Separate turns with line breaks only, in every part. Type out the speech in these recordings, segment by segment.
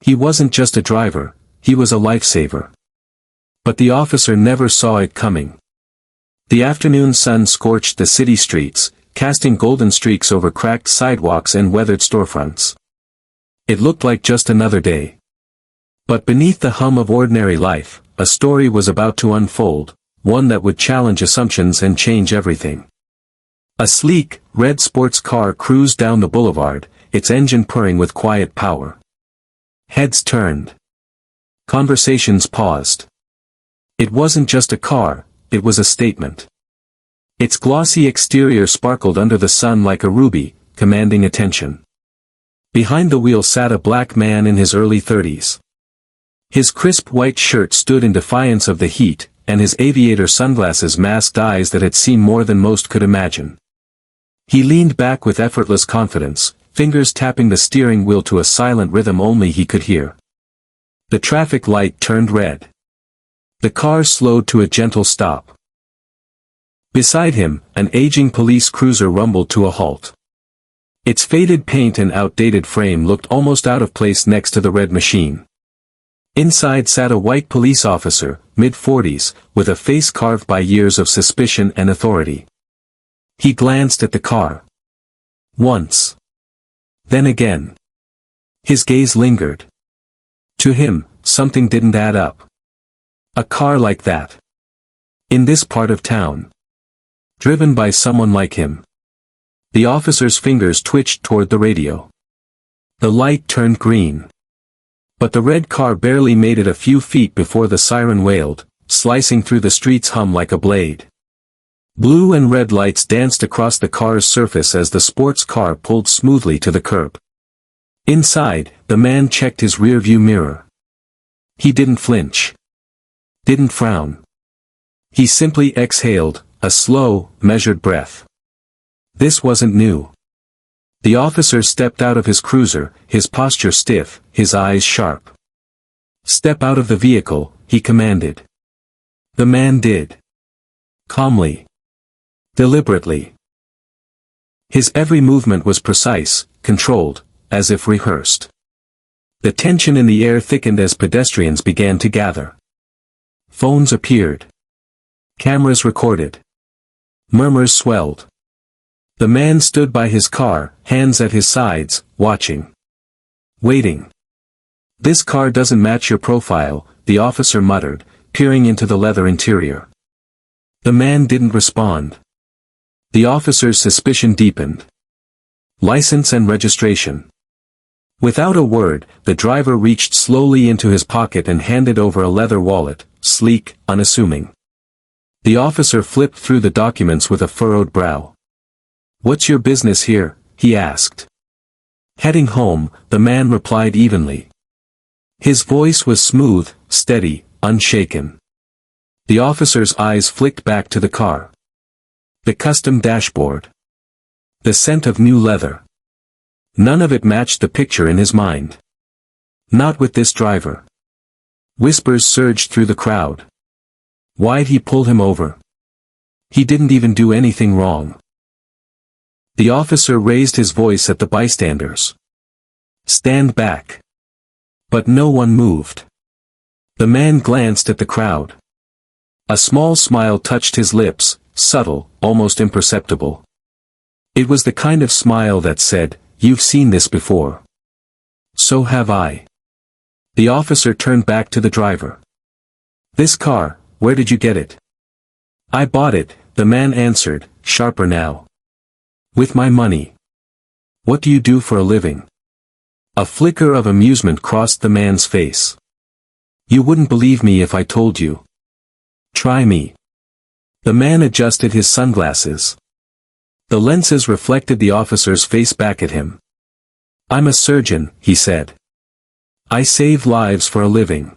He wasn't just a driver, he was a lifesaver. But the officer never saw it coming. The afternoon sun scorched the city streets, casting golden streaks over cracked sidewalks and weathered storefronts. It looked like just another day. But beneath the hum of ordinary life, a story was about to unfold, one that would challenge assumptions and change everything. A sleek, red sports car cruised down the boulevard, its engine purring with quiet power. Heads turned. Conversations paused. It wasn't just a car, it was a statement. Its glossy exterior sparkled under the sun like a ruby, commanding attention. Behind the wheel sat a black man in his early 30s. His crisp white shirt stood in defiance of the heat, and his aviator sunglasses masked eyes that had seen more than most could imagine. He leaned back with effortless confidence, fingers tapping the steering wheel to a silent rhythm only he could hear. The traffic light turned red. The car slowed to a gentle stop. Beside him, an aging police cruiser rumbled to a halt. Its faded paint and outdated frame looked almost out of place next to the red machine. Inside sat a white police officer, mid-40s, with a face carved by years of suspicion and authority. He glanced at the car. Once. Then again. His gaze lingered. To him, something didn't add up. A car like that. In this part of town. Driven by someone like him. The officer's fingers twitched toward the radio. The light turned green. But the red car barely made it a few feet before the siren wailed, slicing through the street's hum like a blade. Blue and red lights danced across the car's surface as the sports car pulled smoothly to the curb. Inside, the man checked his rearview mirror. He didn't flinch. Didn't frown. He simply exhaled, a slow, measured breath. This wasn't new. The officer stepped out of his cruiser, his posture stiff, his eyes sharp. "Step out of the vehicle," he commanded. The man did. Calmly. Deliberately. His every movement was precise, controlled, as if rehearsed. The tension in the air thickened as pedestrians began to gather. Phones appeared. Cameras recorded. Murmurs swelled. The man stood by his car, hands at his sides, watching. Waiting. "This car doesn't match your profile," the officer muttered, peering into the leather interior. The man didn't respond. The officer's suspicion deepened. License and registration. Without a word, the driver reached slowly into his pocket and handed over a leather wallet, sleek, unassuming. The officer flipped through the documents with a furrowed brow. "What's your business here?" he asked. "Heading home," the man replied evenly. His voice was smooth, steady, unshaken. The officer's eyes flicked back to the car. The custom dashboard. The scent of new leather. None of it matched the picture in his mind. Not with this driver. Whispers surged through the crowd. Why'd he pull him over? He didn't even do anything wrong. The officer raised his voice at the bystanders. "Stand back." But no one moved. The man glanced at the crowd. A small smile touched his lips, subtle, almost imperceptible. It was the kind of smile that said, "You've seen this before." "So have I." The officer turned back to the driver. "This car, where did you get it?" "I bought it," the man answered, sharper now. "With my money." "What do you do for a living?" A flicker of amusement crossed the man's face. "You wouldn't believe me if I told you." "Try me." The man adjusted his sunglasses. The lenses reflected the officer's face back at him. "I'm a surgeon," he said. "I save lives for a living."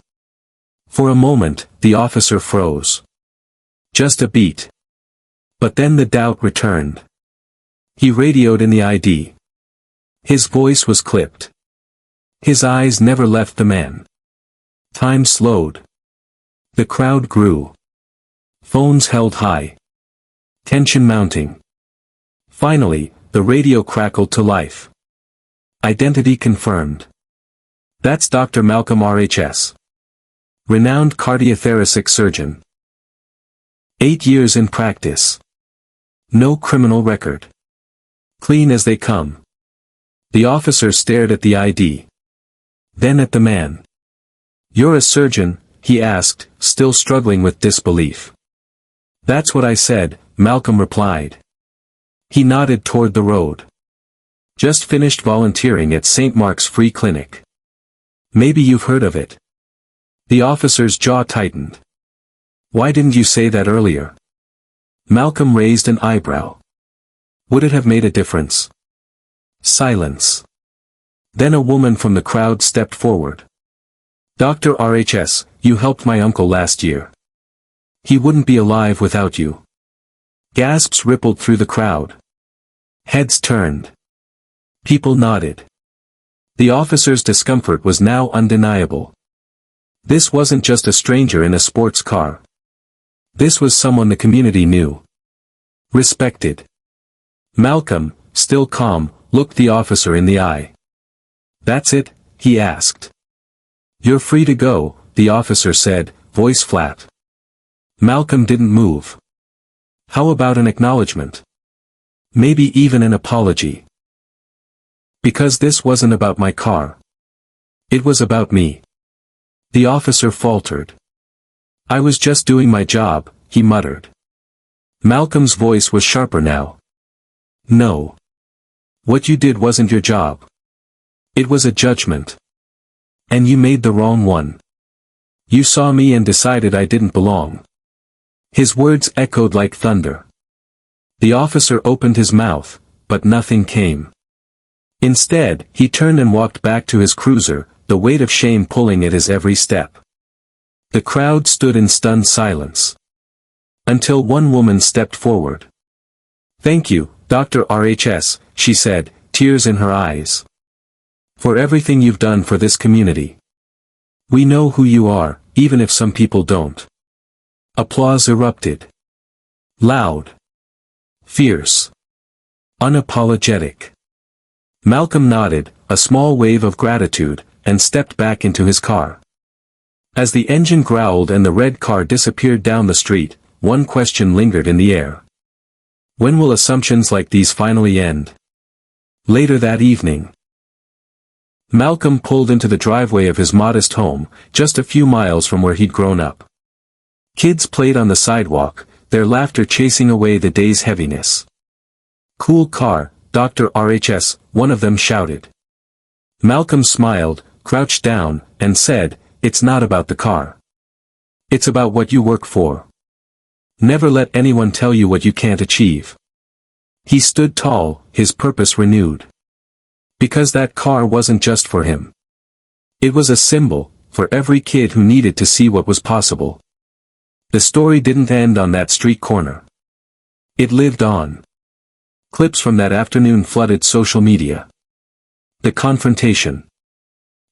For a moment, the officer froze. Just a beat. But then the doubt returned. He radioed in the ID. His voice was clipped. His eyes never left the man. Time slowed. The crowd grew. Phones held high. Tension mounting. Finally, the radio crackled to life. Identity confirmed. That's Dr. Malcolm RHS. Renowned cardiothoracic surgeon. 8 years in practice. No criminal record. Clean as they come. The officer stared at the ID. Then at the man. "You're a surgeon?" he asked, still struggling with disbelief. "That's what I said," Malcolm replied. He nodded toward the road. "Just finished volunteering at St. Mark's Free Clinic. Maybe you've heard of it." The officer's jaw tightened. "Why didn't you say that earlier?" Malcolm raised an eyebrow. Would it have made a difference? Silence. Then a woman from the crowd stepped forward. "Dr. RHS, you helped my uncle last year. He wouldn't be alive without you." Gasps rippled through the crowd. Heads turned. People nodded. The officer's discomfort was now undeniable. This wasn't just a stranger in a sports car. This was someone the community knew. Respected. Malcolm, still calm, looked the officer in the eye. "That's it?" he asked. "You're free to go," the officer said, voice flat. Malcolm didn't move. "How about an acknowledgement? Maybe even an apology?" "Because this wasn't about my car. It was about me." The officer faltered. "I was just doing my job," he muttered. Malcolm's voice was sharper now. "No. What you did wasn't your job. It was a judgment. And you made the wrong one. You saw me and decided I didn't belong." His words echoed like thunder. The officer opened his mouth, but nothing came. Instead, he turned and walked back to his cruiser, the weight of shame pulling at his every step. The crowd stood in stunned silence. Until one woman stepped forward. "Thank you, Dr. RHS, she said, tears in her eyes. "For everything you've done for this community. We know who you are, even if some people don't." Applause erupted. Loud. Fierce. Unapologetic. Malcolm nodded, a small wave of gratitude, and stepped back into his car. As the engine growled and the red car disappeared down the street, one question lingered in the air. When will assumptions like these finally end? Later that evening. Malcolm pulled into the driveway of his modest home, just a few miles from where he'd grown up. Kids played on the sidewalk, their laughter chasing away the day's heaviness. "Cool car, Dr. RHS," one of them shouted. Malcolm smiled, crouched down, and said, "It's not about the car. It's about what you work for. Never let anyone tell you what you can't achieve." He stood tall, his purpose renewed. Because that car wasn't just for him. It was a symbol, for every kid who needed to see what was possible. The story didn't end on that street corner. It lived on. Clips from that afternoon flooded social media. The confrontation.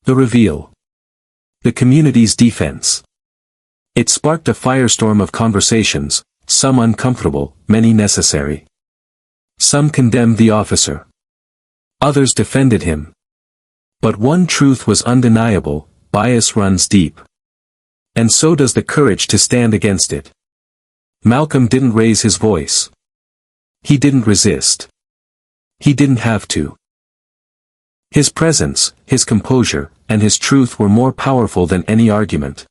The reveal. The community's defense. It sparked a firestorm of conversations, some uncomfortable, many necessary. Some condemned the officer. Others defended him. But one truth was undeniable: bias runs deep. And so does the courage to stand against it. Malcolm didn't raise his voice. He didn't resist. He didn't have to. His presence, his composure, and his truth were more powerful than any argument.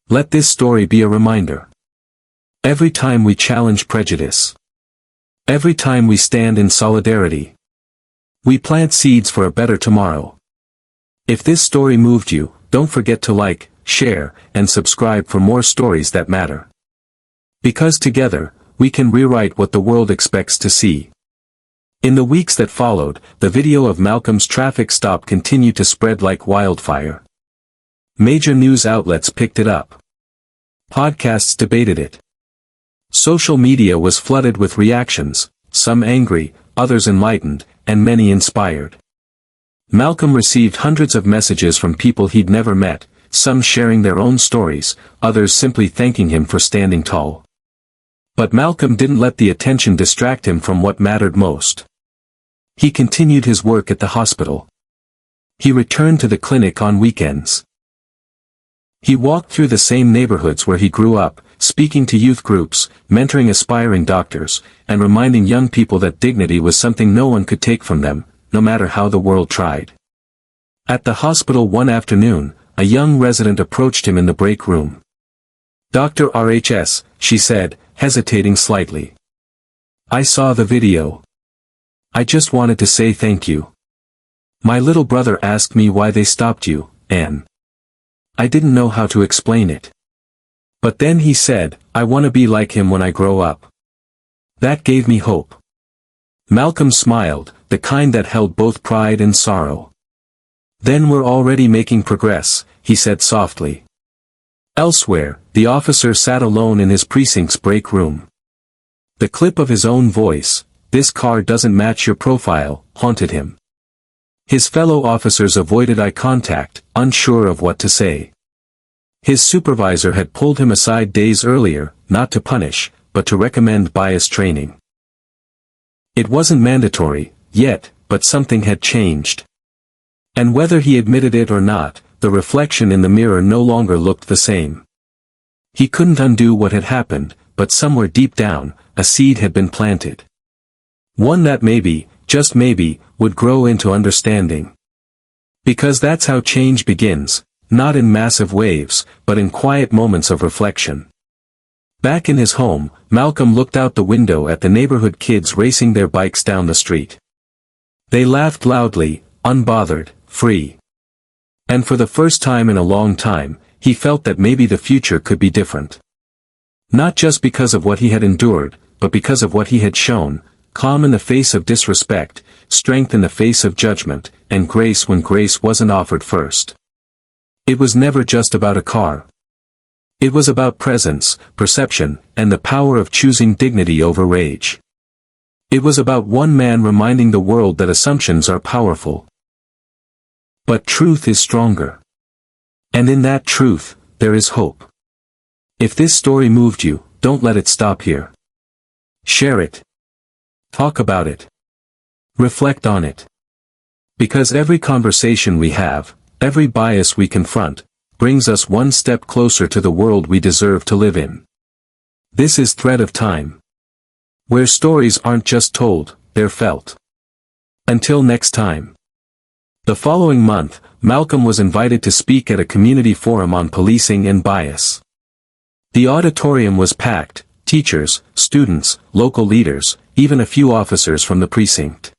Let this story be a reminder. Every time we challenge prejudice. Every time we stand in solidarity. We plant seeds for a better tomorrow. If this story moved you, don't forget to like, share, and subscribe for more stories that matter. Because together, we can rewrite what the world expects to see. In the weeks that followed, the video of Malcolm's traffic stop continued to spread like wildfire. Major news outlets picked it up. Podcasts debated it. Social media was flooded with reactions, some angry, others enlightened, and many inspired. Malcolm received hundreds of messages from people he'd never met, some sharing their own stories, others simply thanking him for standing tall. But Malcolm didn't let the attention distract him from what mattered most. He continued his work at the hospital. He returned to the clinic on weekends. He walked through the same neighborhoods where he grew up, speaking to youth groups, mentoring aspiring doctors, and reminding young people that dignity was something no one could take from them, no matter how the world tried. At the hospital one afternoon, a young resident approached him in the break room. "Dr. RHS," she said, hesitating slightly. "I saw the video. I just wanted to say thank you. My little brother asked me why they stopped you, and I didn't know how to explain it. But then he said, I want to be like him when I grow up. That gave me hope." Malcolm smiled, the kind that held both pride and sorrow. "Then we're already making progress," he said softly. Elsewhere, the officer sat alone in his precinct's break room. The clip of his own voice, "This car doesn't match your profile," haunted him. His fellow officers avoided eye contact, unsure of what to say. His supervisor had pulled him aside days earlier, not to punish, but to recommend bias training. It wasn't mandatory, yet, but something had changed. And whether he admitted it or not, the reflection in the mirror no longer looked the same. He couldn't undo what had happened, but somewhere deep down, a seed had been planted. One that maybe, just maybe, would grow into understanding. Because that's how change begins, not in massive waves, but in quiet moments of reflection. Back in his home, Malcolm looked out the window at the neighborhood kids racing their bikes down the street. They laughed loudly, unbothered, free. And for the first time in a long time, he felt that maybe the future could be different. Not just because of what he had endured, but because of what he had shown: calm in the face of disrespect, strength in the face of judgment, and grace when grace wasn't offered first. It was never just about a car. It was about presence, perception, and the power of choosing dignity over rage. It was about one man reminding the world that assumptions are powerful, but truth is stronger. And in that truth, there is hope. If this story moved you, don't let it stop here. Share it. Talk about it. Reflect on it. Because every conversation we have, every bias we confront, brings us one step closer to the world we deserve to live in. This is Thread of Time, where stories aren't just told, they're felt. Until next time. The following month, Malcolm was invited to speak at a community forum on policing and bias. The auditorium was packed: teachers, students, local leaders, even a few officers from the precinct.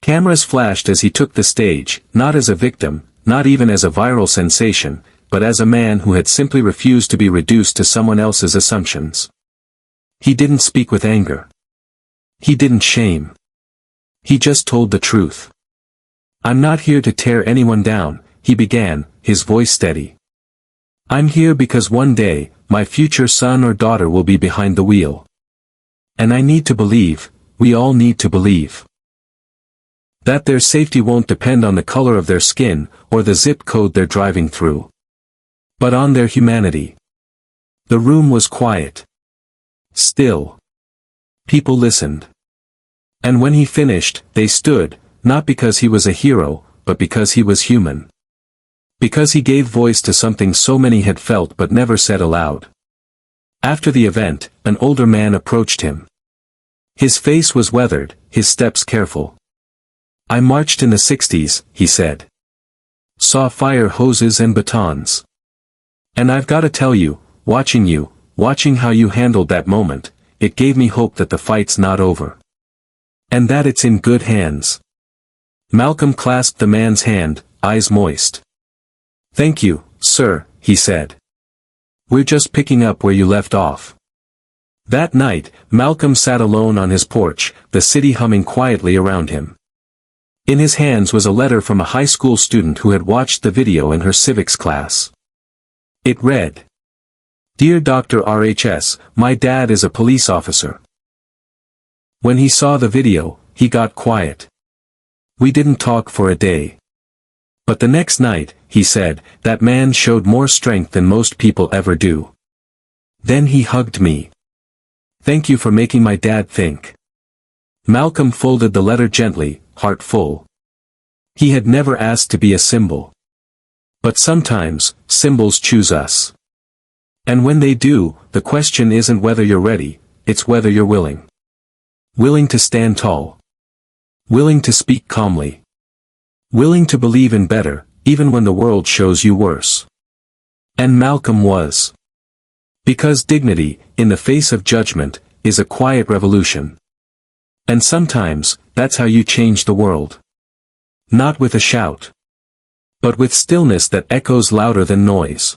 Cameras flashed as he took the stage, not as a victim, not even as a viral sensation, but as a man who had simply refused to be reduced to someone else's assumptions. He didn't speak with anger. He didn't shame. He just told the truth. "I'm not here to tear anyone down," he began, his voice steady. "I'm here because one day, my future son or daughter will be behind the wheel. And I need to believe, we all need to believe, that their safety won't depend on the color of their skin, or the zip code they're driving through, but on their humanity." The room was quiet. Still. People listened. And when he finished, they stood, not because he was a hero, but because he was human. Because he gave voice to something so many had felt but never said aloud. After the event, an older man approached him. His face was weathered, his steps careful. "I marched in the 60s, he said. Saw fire hoses and batons. And I've got to tell you, watching how you handled that moment, it gave me hope that the fight's not over. And that it's in good hands." Malcolm clasped the man's hand, eyes moist. "Thank you, sir," he said. "We're just picking up where you left off." That night, Malcolm sat alone on his porch, the city humming quietly around him. In his hands was a letter from a high school student who had watched the video in her civics class. It read, "Dear Dr. RHS, my dad is a police officer." When he saw the video, he got quiet. "We didn't talk for a day. But the next night," he said, "that man showed more strength than most people ever do. Then he hugged me. Thank you for making my dad think." Malcolm folded the letter gently, heart full. He had never asked to be a symbol. But sometimes, symbols choose us. And when they do, the question isn't whether you're ready, it's whether you're willing. Willing to stand tall. Willing to speak calmly. Willing to believe in better, even when the world shows you worse. And Malcolm was. Because dignity, in the face of judgment, is a quiet revolution. And sometimes, that's how you change the world. Not with a shout. But with stillness that echoes louder than noise.